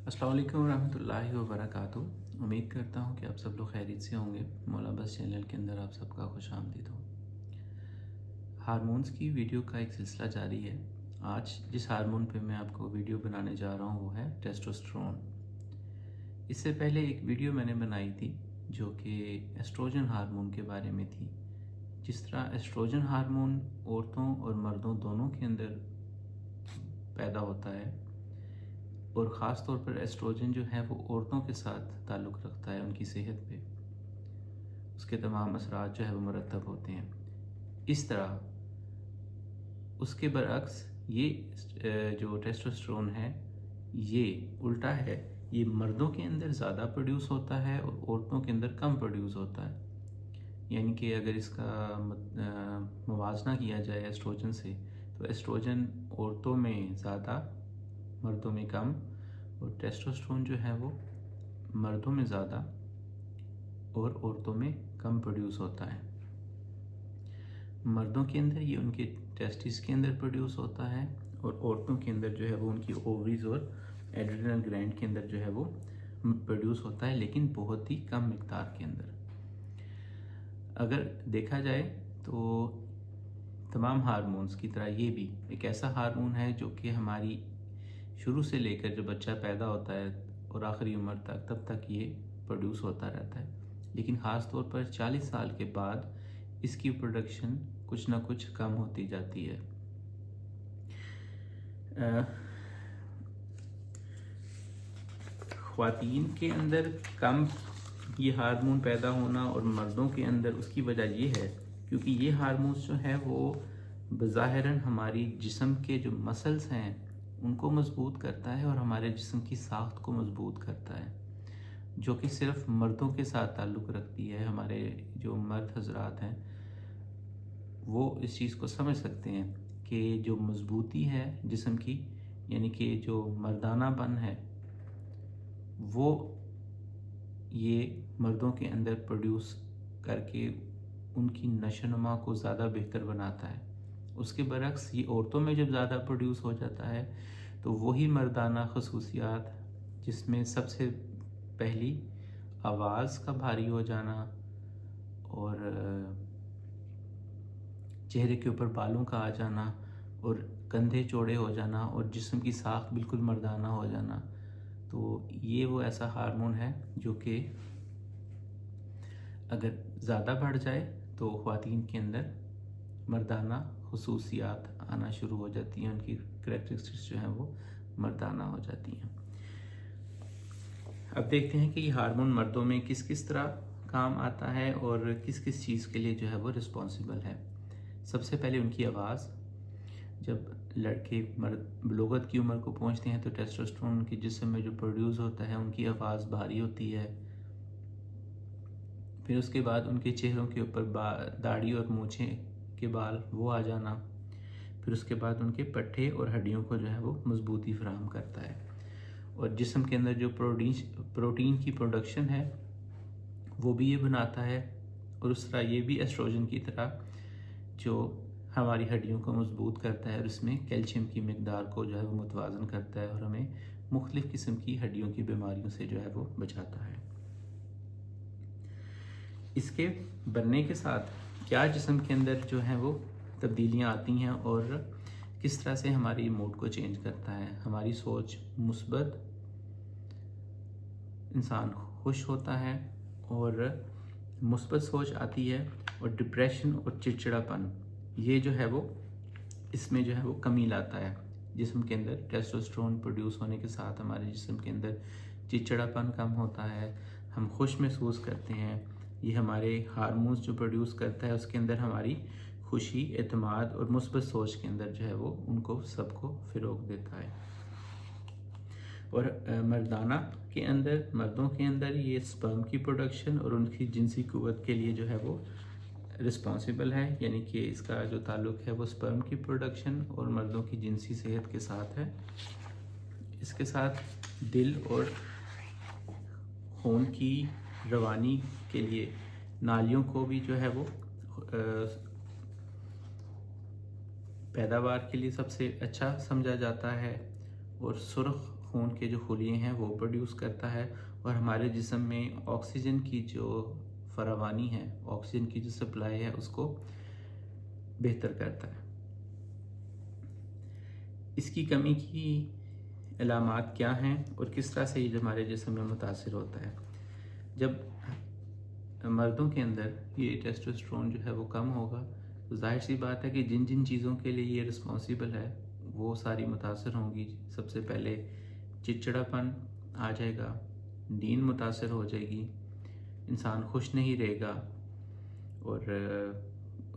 अस्सलाम वालेकुम रहमतुल्लाहि व बरकातुहू। उम्मीद करता हूँ कि आप सब लोग खैरियत से होंगे। मौला बस चैनल के अंदर आप सबका खुश आमदीद हो। हार्मोन्स की वीडियो का एक सिलसिला जारी है। आज जिस हार्मोन पे मैं आपको वीडियो बनाने जा रहा हूँ वो है टेस्टोस्टेरोन। इससे पहले एक वीडियो मैंने बनाई थी जो कि एस्ट्रोजन हार्मोन के बारे में थी। जिस तरह एस्ट्रोजन हार्मोन औरतों और मर्दों दोनों के अंदर पैदा होता है और ख़ास तौर पर एस्ट्रोजन जो है वो औरतों के साथ ताल्लुक़ रखता है, उनकी सेहत पे उसके तमाम असरात जो है वो मुरतब होते हैं। इस तरह उसके बरअक्स ये जो टेस्टोस्टेरोन है ये उल्टा है, ये मर्दों के अंदर ज़्यादा प्रोड्यूस होता है और औरतों के अंदर कम प्रोड्यूस होता है। यानी कि अगर इसका मुवाजना किया जाए एस्ट्रोजन से, तो एस्ट्रोजन औरतों में ज़्यादा मर्दों में कम, और टेस्टोस्टेरोन जो है वो मर्दों में ज़्यादा और औरतों में कम प्रोड्यूस होता है। मर्दों के अंदर ये उनके टेस्टिस के अंदर प्रोड्यूस होता है और औरतों के अंदर जो है वो उनकी ओवरीज और एड्रिनल ग्लैंड के अंदर जो है वो प्रोड्यूस होता है, लेकिन बहुत ही कम मिकदार के अंदर। अगर देखा जाए तो तमाम हार्मोन्स की तरह ये भी एक ऐसा हार्मोन है जो कि हमारी शुरू से लेकर जब बच्चा पैदा होता है और आखिरी उम्र तक, तब तक ये प्रोड्यूस होता रहता है। लेकिन ख़ास तौर पर 40 साल के बाद इसकी प्रोडक्शन कुछ ना कुछ कम होती जाती है। ख़वातीन के अंदर कम ये हार्मोन पैदा होना और मर्दों के अंदर, उसकी वजह ये है क्योंकि ये हार्मोन्स जो है वो बज़ाहिरन हमारी जिस्म के जो मसल्स हैं उनको मजबूत करता है और हमारे जिस्म की साख्त को मजबूत करता है, जो कि सिर्फ मर्दों के साथ ताल्लुक़ रखती है। हमारे जो मर्द हजरात हैं वो इस चीज़ को समझ सकते हैं कि जो मजबूती है जिस्म की, यानी कि जो मर्दानापन है, वो ये मर्दों के अंदर प्रोड्यूस करके उनकी नशोनुमा को ज़्यादा बेहतर बनाता है। उसके बरक्स ये औरतों में जब ज़्यादा प्रोड्यूस हो जाता है तो वही मर्दाना खसूसियात, जिसमें सबसे पहली आवाज़ का भारी हो जाना और चेहरे के ऊपर बालों का आ जाना और कंधे चौड़े हो जाना और जिस्म की साख बिल्कुल मर्दाना हो जाना, तो ये वो ऐसा हार्मोन है जो कि अगर ज़्यादा बढ़ जाए तो ख़वातीन के अंदर मर्दाना खसूसियात आना शुरू हो जाती हैं, उनकी करैक्टरिस्टिक्स जो हैं वो मर्दाना हो जाती हैं। अब देखते हैं कि ये हार्मोन मर्दों में किस किस तरह काम आता है और किस किस चीज़ के लिए जो है वो रिस्पॉन्सिबल है। सबसे पहले उनकी आवाज़। जब लड़के मर्द बलोगत की उम्र को पहुंचते हैं तो टेस्टोस्टेरोन उनके जिस्म में जो प्रोड्यूस होता है, उनकी आवाज़ भारी होती है। फिर उसके बाद उनके चेहरों के ऊपर दाढ़ी और मूछें के बाल वो आ जाना। फिर उसके बाद उनके पट्टे और हड्डियों को जो है वो मजबूती फराहम करता है और जिस्म के अंदर जो प्रोटीन की प्रोडक्शन है वो भी ये बनाता है। और उस तरह ये भी एस्ट्रोजन की तरह जो हमारी हड्डियों को मजबूत करता है और इसमें कैल्शियम की मिकदार को जो है वो मुतवाज़न करता है और हमें मुख्तलिफ़ किस्म की हड्डियों की बीमारियों से जो है वो बचाता है। इसके बनने के साथ क्या जिस्म के अंदर जो है वो तब्दीलियाँ आती हैं और किस तरह से हमारी मूड को चेंज करता है। हमारी सोच मुस्बत, इंसान खुश होता है और मुस्बत सोच आती है, और डिप्रेशन और चिड़चिड़ापन ये जो है वो इसमें जो है वो कमी लाता है। जिस्म के अंदर टेस्टोस्टेरोन प्रोड्यूस होने के साथ हमारे जिस्म के अंदर चिड़चिड़ापन कम होता है, हम खुश महसूस करते हैं। ये हमारे हार्मोन्स जो प्रोड्यूस करता है उसके अंदर हमारी खुशी, एतमाद और मुस्बत सोच के अंदर जो है वो उनको सबको फ़रोग़ देता है। और मर्दाना के अंदर, मर्दों के अंदर ये स्पर्म की प्रोडक्शन और उनकी जिनसी क़ुव्वत के लिए जो है वो रिस्पॉन्सिबल है, यानी कि इसका जो ताल्लुक़ है वो स्पर्म की प्रोडक्शन और मर्दों की जिनसी सेहत के साथ है। इसके साथ दिल और खून की रवानी के लिए नालियों को भी जो है वो पैदावार के लिए सबसे अच्छा समझा जाता है। और सुर्ख خون کے جو خلیے ہیں وہ پروڈیوس کرتا ہے، اور ہمارے جسم میں آکسیجن کی جو فراوانی ہے، آکسیجن کی جو سپلائی ہے، اس کو بہتر کرتا ہے۔ اس کی کمی کی علامات کیا ہیں اور کس طرح سے یہ ہمارے جسم میں متاثر ہوتا ہے؟ جب مردوں کے اندر یہ ٹیسٹوسٹرون جو ہے وہ کم ہوگا تو ظاہر سی بات ہے کہ جن جن چیزوں کے لیے یہ رسپانسیبل ہے وہ ساری متاثر ہوں گی۔ سب سے پہلے چڑچڑاپن آ جائے گا، نیند متاثر ہو جائے گی، انسان خوش نہیں رہے گا، اور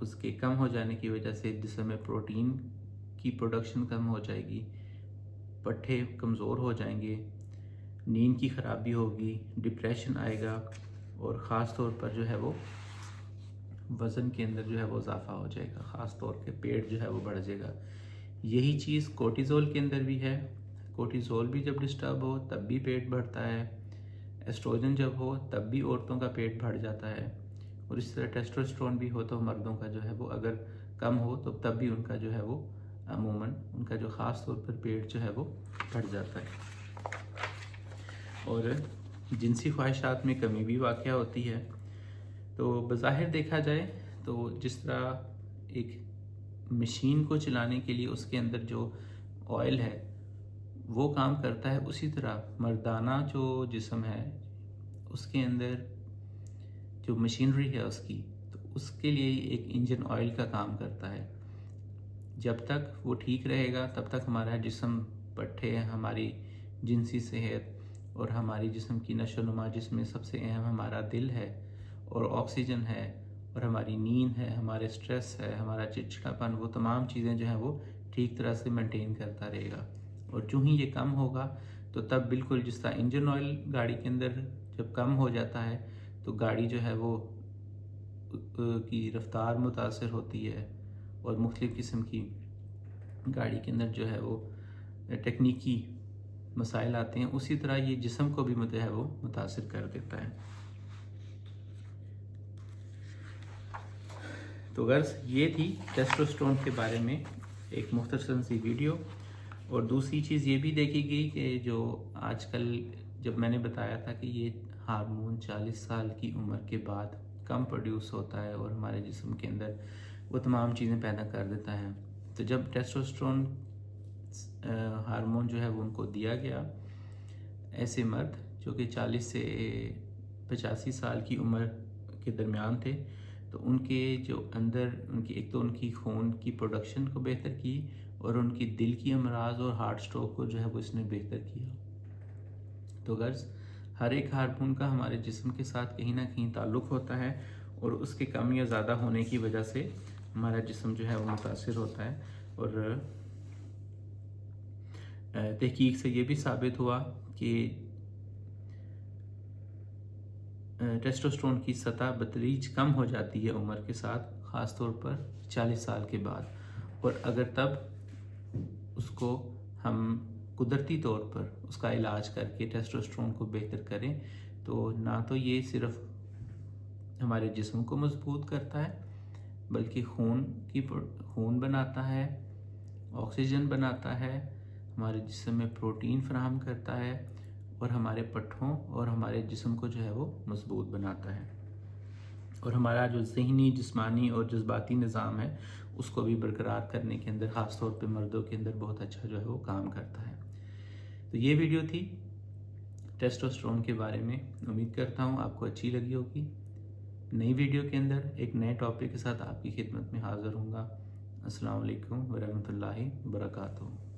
اس کے کم ہو جانے کی وجہ سے جسم میں پروٹین کی پروڈکشن کم ہو جائے گی، پٹھے کمزور ہو جائیں گے، نیند کی خرابی ہوگی، ڈپریشن آئے گا، اور خاص طور پر جو ہے وہ وزن کے اندر جو ہے وہ اضافہ ہو جائے گا، خاص طور پہ پیٹ جو ہے وہ بڑھ جائے گا۔ یہی چیز کورٹیزول کے اندر بھی ہے۔ کورٹیزول بھی جب ڈسٹرب ہو تب بھی پیٹ بڑھتا ہے، ایسٹروجن جب ہو تب بھی عورتوں کا پیٹ بڑھ جاتا ہے، اور اس طرح ٹیسٹوسٹرون بھی ہو تو مردوں کا جو ہے وہ اگر کم ہو تو تب بھی ان کا جو ہے وہ عموماً ان کا جو خاص طور پر پیٹ جو ہے وہ بڑھ جاتا ہے، اور جنسی خواہشات میں کمی بھی واقع ہوتی ہے۔ تو بظاہر دیکھا جائے تو جس طرح ایک مشین کو چلانے کے لیے اس کے اندر جو آئل ہے وہ کام کرتا ہے، اسی طرح مردانہ جو جسم ہے اس کے اندر جو مشینری ہے اس کی، تو اس کے لیے ایک انجن آئل کا کام کرتا ہے۔ جب تک وہ ٹھیک رہے گا تب تک ہمارا جسم، پٹھے، ہماری جنسی صحت اور ہماری جسم کی نشو و نما، جس میں سب سے اہم ہمارا دل ہے اور آکسیجن ہے اور ہماری نیند ہے، ہمارے سٹریس ہے، ہمارا چڑچڑاپن، وہ تمام چیزیں جو ہیں وہ ٹھیک طرح سے مینٹین کرتا رہے گا۔ اور جو ہی یہ کم ہوگا تو تب بالکل جس طرح انجن آئل گاڑی کے اندر جب کم ہو جاتا ہے تو گاڑی جو ہے وہ کی رفتار متاثر ہوتی ہے، اور مختلف قسم کی گاڑی کے اندر جو ہے وہ تکنیکی مسائل آتے ہیں، اسی طرح یہ جسم کو بھی جو ہے وہ متاثر کر دیتا ہے۔ تو غرض یہ تھی ٹیسٹوسٹرون کے بارے میں ایک مختصر سی ویڈیو، اور دوسری چیز یہ بھی دیکھی گئی کہ جو آج کل جب میں نے بتایا تھا کہ یہ ہارمون 40 سال کی عمر کے بعد کم پروڈیوس ہوتا ہے اور ہمارے جسم کے اندر وہ تمام چیزیں پیدا کر دیتا ہے، تو جب ٹیسٹوسٹرون ہارمون جو ہے وہ ان کو دیا گیا، ایسے مرد جو کہ 40 سے 85 سال کی عمر کے درمیان تھے، تو ان کے جو اندر ان کی ایک تو ان کی خون کی پروڈکشن کو بہتر کی، اور ان کی دل کی امراض اور ہارٹ سٹروک کو جو ہے وہ اس نے بہتر کیا۔ تو غرض ہر ایک ہارمون کا ہمارے جسم کے ساتھ کہیں نہ کہیں تعلق ہوتا ہے، اور اس کے کم یا زیادہ ہونے کی وجہ سے ہمارا جسم جو ہے وہ متاثر ہوتا ہے۔ اور تحقیق سے یہ بھی ثابت ہوا کہ ٹیسٹوسٹرون کی سطح بتدریج کم ہو جاتی ہے عمر کے ساتھ، خاص طور پر 40 سال کے بعد، اور اگر تب اس کو ہم قدرتی طور پر اس کا علاج کر کے ٹیسٹوسٹرون کو بہتر کریں تو نہ تو یہ صرف ہمارے جسم کو مضبوط کرتا ہے بلکہ خون بناتا ہے، آکسیجن بناتا ہے، ہمارے جسم میں پروٹین فراہم کرتا ہے، اور ہمارے پٹھوں اور ہمارے جسم کو جو ہے وہ مضبوط بناتا ہے، اور ہمارا جو ذہنی، جسمانی اور جذباتی نظام ہے اس کو بھی برقرار کرنے کے اندر، خاص طور پہ مردوں کے اندر بہت اچھا جو ہے وہ کام کرتا ہے۔ تو یہ ویڈیو تھی ٹیسٹوسٹرون کے بارے میں، امید کرتا ہوں آپ کو اچھی لگی ہوگی۔ نئی ویڈیو کے اندر ایک نئے ٹاپک کے ساتھ آپ کی خدمت میں حاضر ہوں گا۔ السلام علیکم ورحمۃ اللہ وبرکاتہ۔